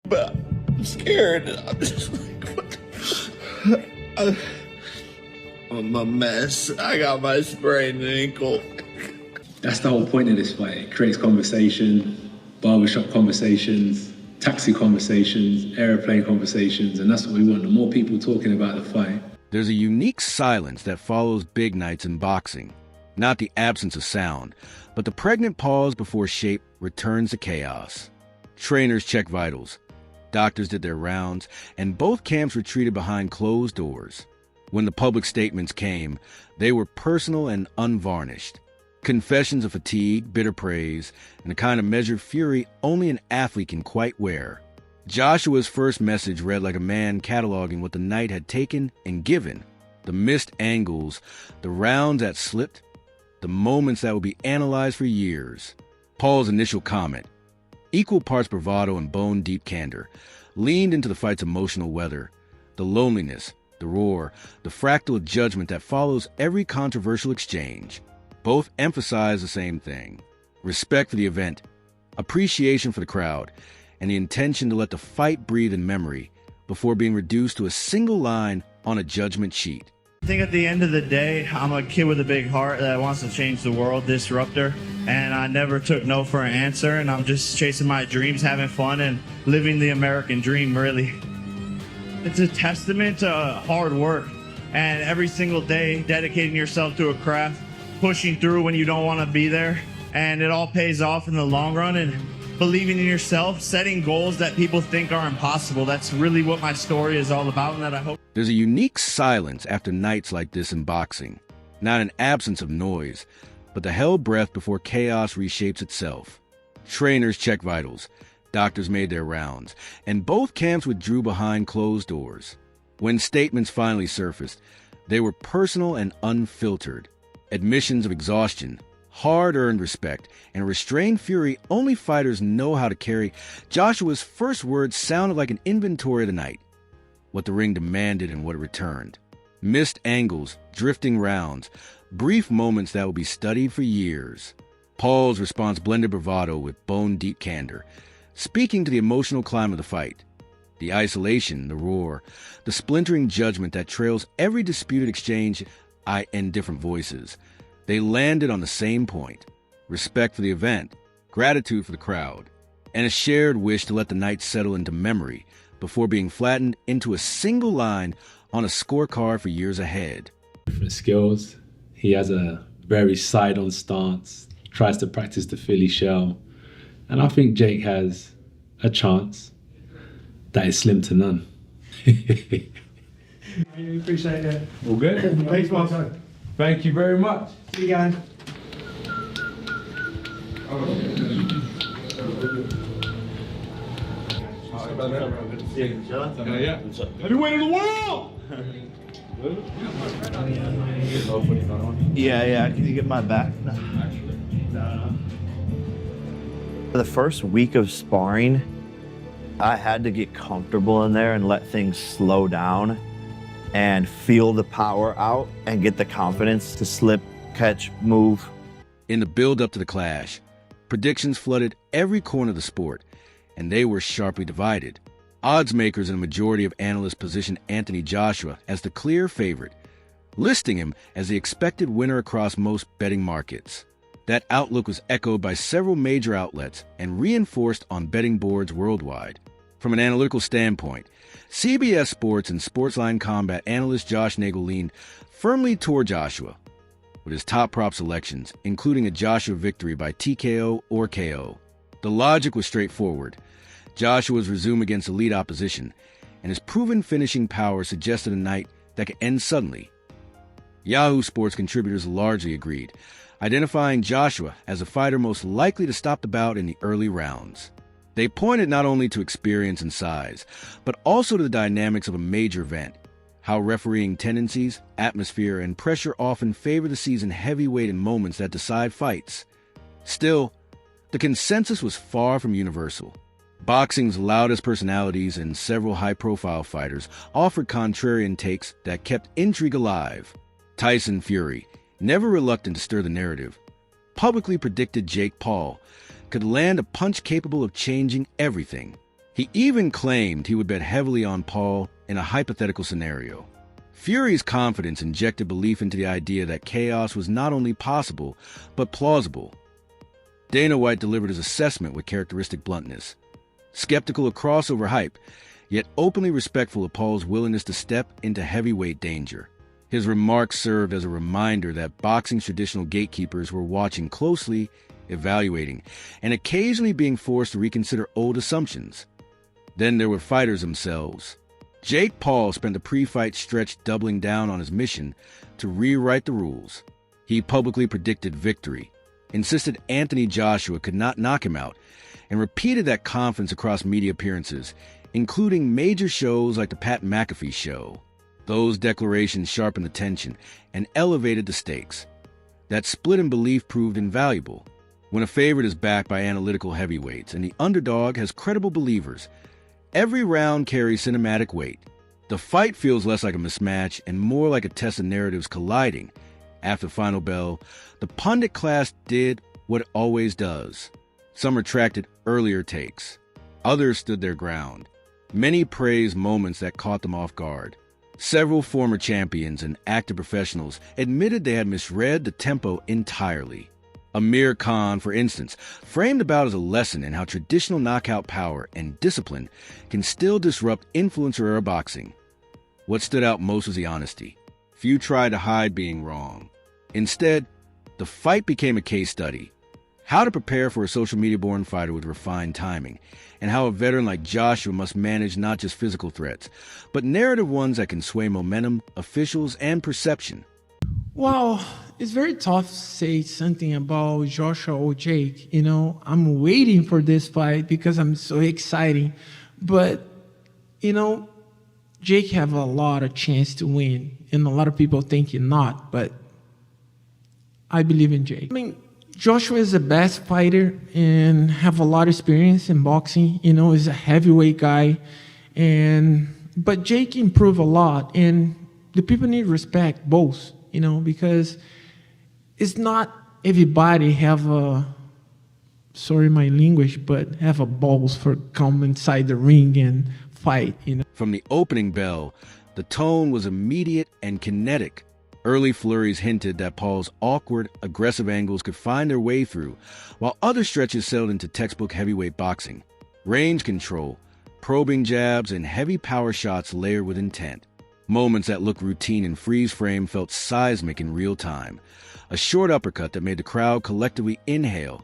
But I'm scared. I'm just like, what the... I'm a mess. I got my sprained ankle. That's the whole point of this fight. It creates conversation, barbershop conversations, taxi conversations, airplane conversations, and that's what we want. The more people talking about the fight. There's a unique silence that follows big nights in boxing. Not the absence of sound, but the pregnant pause before shape returns to chaos. Trainers check vitals. Doctors did their rounds, and both camps retreated behind closed doors. When the public statements came, they were personal and unvarnished. Confessions of fatigue, bitter praise, and a kind of measured fury only an athlete can quite wear. Joshua's first message read like a man cataloging what the night had taken and given. The missed angles, the rounds that slipped, the moments that would be analyzed for years. Paul's initial comment, equal parts bravado and bone-deep candor, leaned into the fight's emotional weather, the loneliness, the roar, the fractal judgment that follows every controversial exchange. Both emphasize the same thing: respect for the event, appreciation for the crowd, and the intention to let the fight breathe in memory before being reduced to a single line on a judgment sheet. I think at the end of the day, I'm a kid with a big heart that wants to change the world, disruptor, and I never took no for an answer, and I'm just chasing my dreams, having fun, and living the American dream, really. It's a testament to hard work and every single day dedicating yourself to a craft, pushing through when you don't want to be there, and it all pays off in the long run, and believing in yourself, setting goals that people think are impossible. That's really what my story is all about, and that I hope... There's a unique silence after nights like this in boxing. Not an absence of noise, but the held breath before chaos reshapes itself. Trainers checked vitals. Doctors made their rounds, and both camps withdrew behind closed doors. When statements finally surfaced, they were personal and unfiltered. Admissions of exhaustion, hard-earned respect, and restrained fury only fighters know how to carry. Joshua's first words sounded like an inventory of the night, what the ring demanded and what it returned. Missed angles, drifting rounds, brief moments that will be studied for years. Paul's response blended bravado with bone-deep candor, speaking to the emotional climb of the fight. The isolation, the roar, the splintering judgment that trails every disputed exchange in different voices. They landed on the same point: respect for the event, gratitude for the crowd, and a shared wish to let the night settle into memory before being flattened into a single line on a scorecard for years ahead. Different skills. He has a very side-on stance, tries to practice the Philly shell, and I think Jake has a chance that is slim to none. I really appreciate it. All good? Thanks, boss. Thank you very much. See you guys. Yeah. Heavyweight of the world! Yeah, can you get my back? For the first week of sparring, I had to get comfortable in there and let things slow down and feel the power out and get the confidence to slip, catch, move. In the build-up to the clash, predictions flooded every corner of the sport, and they were sharply divided. Odds makers and a majority of analysts positioned Anthony Joshua as the clear favorite, listing him as the expected winner across most betting markets. That outlook was echoed by several major outlets and reinforced on betting boards worldwide. From an analytical standpoint, CBS Sports and Sportsline Combat analyst Josh Nagel leaned firmly toward Joshua, with his top prop selections, including a Joshua victory by TKO or KO. The logic was straightforward. Joshua's resume against elite opposition, and his proven finishing power suggested a night that could end suddenly. Yahoo Sports contributors largely agreed, identifying Joshua as a fighter most likely to stop the bout in the early rounds. They pointed not only to experience and size, but also to the dynamics of a major event, how refereeing tendencies, atmosphere, and pressure often favor the seasoned heavyweight in moments that decide fights. Still, the consensus was far from universal. Boxing's loudest personalities and several high-profile fighters offered contrarian takes that kept intrigue alive. Tyson Fury, never reluctant to stir the narrative, publicly predicted Jake Paul could land a punch capable of changing everything. He even claimed he would bet heavily on Paul in a hypothetical scenario. Fury's confidence injected belief into the idea that chaos was not only possible, but plausible. Dana White delivered his assessment with characteristic bluntness. Skeptical of crossover hype, yet openly respectful of Paul's willingness to step into heavyweight danger. His remarks served as a reminder that boxing's traditional gatekeepers were watching closely, evaluating, and occasionally being forced to reconsider old assumptions. Then there were fighters themselves. Jake Paul spent the pre-fight stretch doubling down on his mission to rewrite the rules. He publicly predicted victory, insisted Anthony Joshua could not knock him out, and repeated that confidence across media appearances, including major shows like the Pat McAfee Show. Those declarations sharpened the tension and elevated the stakes. That split in belief proved invaluable. When a favorite is backed by analytical heavyweights and the underdog has credible believers, every round carries cinematic weight. The fight feels less like a mismatch and more like a test of narratives colliding. After the final bell, the pundit class did what it always does. Some retracted earlier takes. Others stood their ground. Many praised moments that caught them off guard. Several former champions and active professionals admitted they had misread the tempo entirely. Amir Khan, for instance, framed the bout as a lesson in how traditional knockout power and discipline can still disrupt influencer-era boxing. What stood out most was the honesty. Few tried to hide being wrong. Instead, the fight became a case study. How to prepare for a social media-born fighter with refined timing, and how a veteran like Joshua must manage not just physical threats, but narrative ones that can sway momentum, officials, and perception. Well, it's very tough to say something about Joshua or Jake. You know, I'm waiting for this fight because I'm so excited. But, you know, Jake have a lot of chance to win, and a lot of people think he not, but I believe in Jake. I mean, Joshua is the best fighter and have a lot of experience in boxing. You know, he's a heavyweight guy, but Jake improved a lot, and the people need to respect both. You know, because it's not everybody have sorry my language, but have a balls for come inside the ring and fight. You know. From the opening bell, the tone was immediate and kinetic. Early flurries hinted that Paul's awkward, aggressive angles could find their way through, while other stretches settled into textbook heavyweight boxing. Range control, probing jabs, and heavy power shots layered with intent. Moments that looked routine in freeze frame felt seismic in real time. A short uppercut that made the crowd collectively inhale.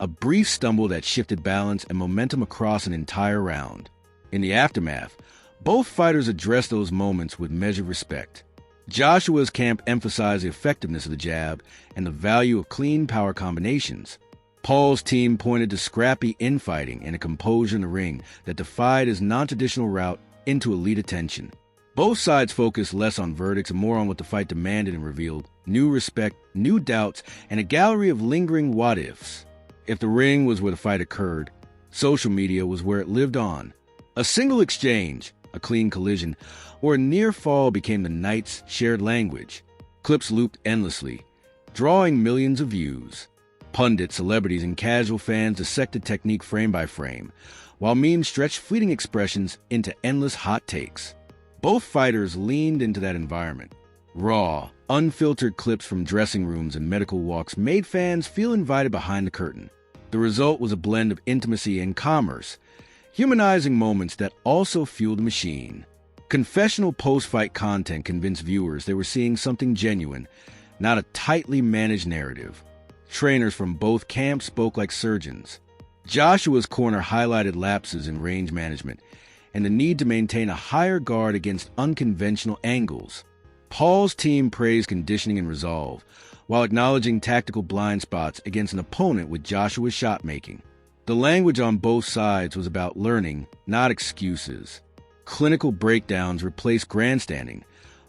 A brief stumble that shifted balance and momentum across an entire round. In the aftermath, both fighters addressed those moments with measured respect. Joshua's camp emphasized the effectiveness of the jab and the value of clean power combinations. Paul's team pointed to scrappy infighting and a composure in the ring that defied his non-traditional route into elite attention. Both sides focused less on verdicts and more on what the fight demanded and revealed: new respect, new doubts, and a gallery of lingering what-ifs. If the ring was where the fight occurred, social media was where it lived on. A single exchange, a clean collision, or a near fall became the night's shared language. Clips looped endlessly, drawing millions of views. Pundits, celebrities, and casual fans dissected technique frame by frame, while memes stretched fleeting expressions into endless hot takes. Both fighters leaned into that environment. Raw, unfiltered clips from dressing rooms and medical walks made fans feel invited behind the curtain. The result was a blend of intimacy and commerce, humanizing moments that also fueled the machine. Confessional post-fight content convinced viewers they were seeing something genuine, not a tightly managed narrative. Trainers from both camps spoke like surgeons. Joshua's corner highlighted lapses in range management and the need to maintain a higher guard against unconventional angles. Paul's team praised conditioning and resolve, while acknowledging tactical blind spots against an opponent with Joshua's shot-making. The language on both sides was about learning, not excuses. Clinical breakdowns replaced grandstanding,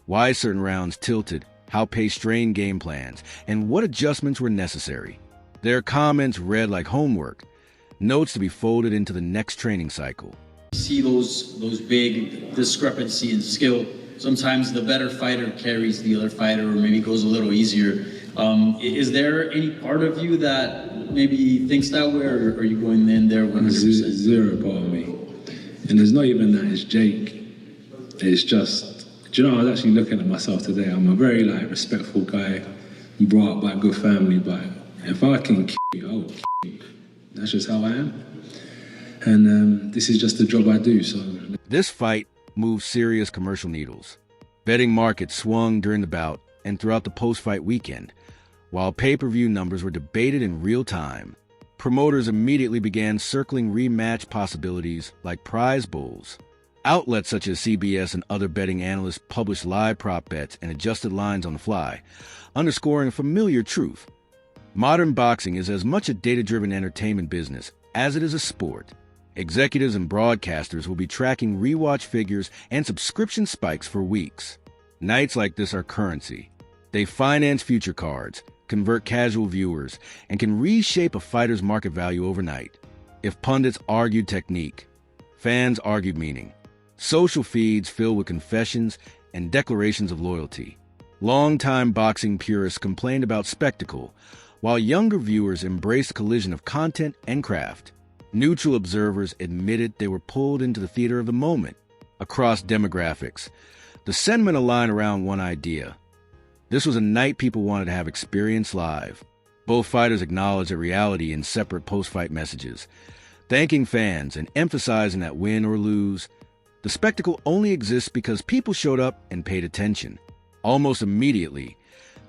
why certain rounds tilted, how pace strained game plans, and what adjustments were necessary. Their comments read like homework, notes to be folded into the next training cycle. See those big discrepancy in skill. Sometimes the better fighter carries the other fighter, or maybe goes a little easier. Is there any part of you that maybe thinks that way, or are you going in there 100%? Zero part of me. And it's not even that it's Jake. It's just, do you know, I was actually looking at myself today. I'm a very respectful guy, brought up by a good family, but if I can kill you, I will kill you. That's just how I am. And this is just the job I do, so. This fight moved serious commercial needles. Betting markets swung during the bout and throughout the post-fight weekend, while pay-per-view numbers were debated in real time. Promoters immediately began circling rematch possibilities like prize bulls. Outlets such as CBS and other betting analysts published live prop bets and adjusted lines on the fly, underscoring a familiar truth. Modern boxing is as much a data-driven entertainment business as it is a sport. Executives and broadcasters will be tracking rewatch figures and subscription spikes for weeks. Nights like this are currency. They finance future cards, convert casual viewers, and can reshape a fighter's market value overnight. If pundits argued technique, fans argued meaning. Social feeds filled with confessions and declarations of loyalty. Longtime boxing purists complained about spectacle, while younger viewers embraced the collision of content and craft. Neutral observers admitted they were pulled into the theater of the moment. Across demographics, the sentiment aligned around one idea. This was a night people wanted to have experienced live. Both fighters acknowledged the reality in separate post-fight messages, thanking fans and emphasizing that win or lose, the spectacle only exists because people showed up and paid attention. Almost immediately,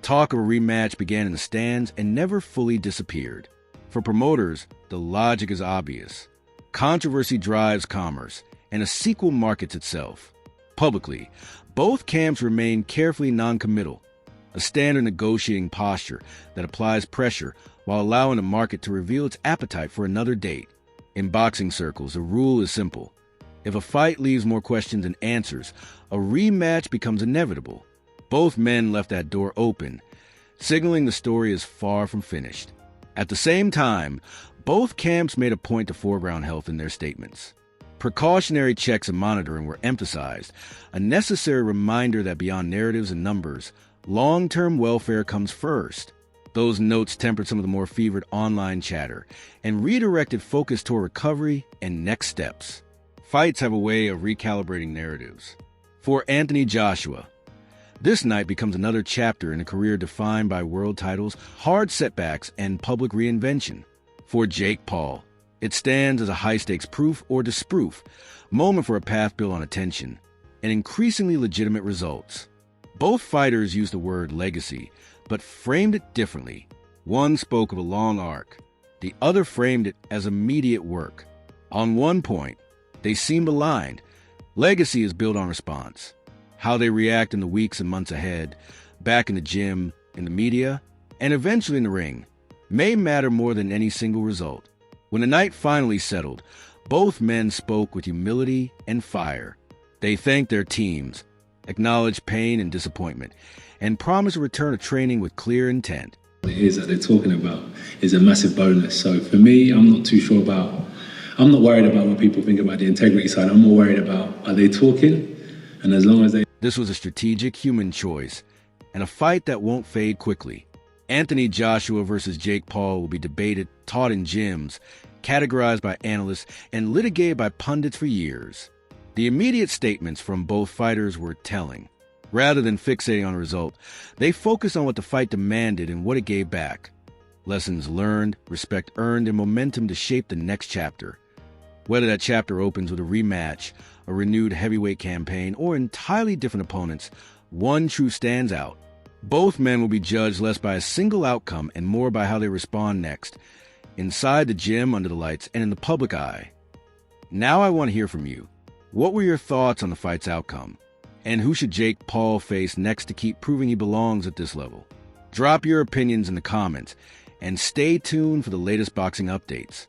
talk of a rematch began in the stands and never fully disappeared. For promoters, the logic is obvious. Controversy drives commerce, and a sequel markets itself. Publicly, both camps remain carefully non-committal, a standard negotiating posture that applies pressure while allowing the market to reveal its appetite for another date. In boxing circles, the rule is simple. If a fight leaves more questions than answers, a rematch becomes inevitable. Both men left that door open, signaling the story is far from finished. At the same time, both camps made a point to foreground health in their statements. Precautionary checks and monitoring were emphasized, a necessary reminder that beyond narratives and numbers, long-term welfare comes first. Those notes tempered some of the more fevered online chatter and redirected focus toward recovery and next steps. Fights have a way of recalibrating narratives. For Anthony Joshua, this night becomes another chapter in a career defined by world titles, hard setbacks, and public reinvention. For Jake Paul, it stands as a high-stakes proof or disproof, moment for a path built on attention, and increasingly legitimate results. Both fighters used the word legacy, but framed it differently. One spoke of a long arc. The other framed it as immediate work. On one point, they seemed aligned. Legacy is built on response. How they react in the weeks and months ahead, back in the gym, in the media, and eventually in the ring, may matter more than any single result. When the night finally settled, both men spoke with humility and fire. They thanked their teams, acknowledged pain and disappointment, and promised a return to training with clear intent. What it is that they're talking about is a massive bonus. So for me, I'm not worried about what people think about the integrity side. I'm more worried about, are they talking? And as long as they... This was a strategic human choice, and a fight that won't fade quickly. Anthony Joshua versus Jake Paul will be debated, taught in gyms, categorized by analysts, and litigated by pundits for years. The immediate statements from both fighters were telling. Rather than fixating on a result, they focused on what the fight demanded and what it gave back. Lessons learned, respect earned, and momentum to shape the next chapter. Whether that chapter opens with a rematch, a renewed heavyweight campaign, or entirely different opponents, one truth stands out. Both men will be judged less by a single outcome and more by how they respond next, inside the gym, under the lights, and in the public eye. Now I want to hear from you. What were your thoughts on the fight's outcome? And who should Jake Paul face next to keep proving he belongs at this level? Drop your opinions in the comments, and stay tuned for the latest boxing updates.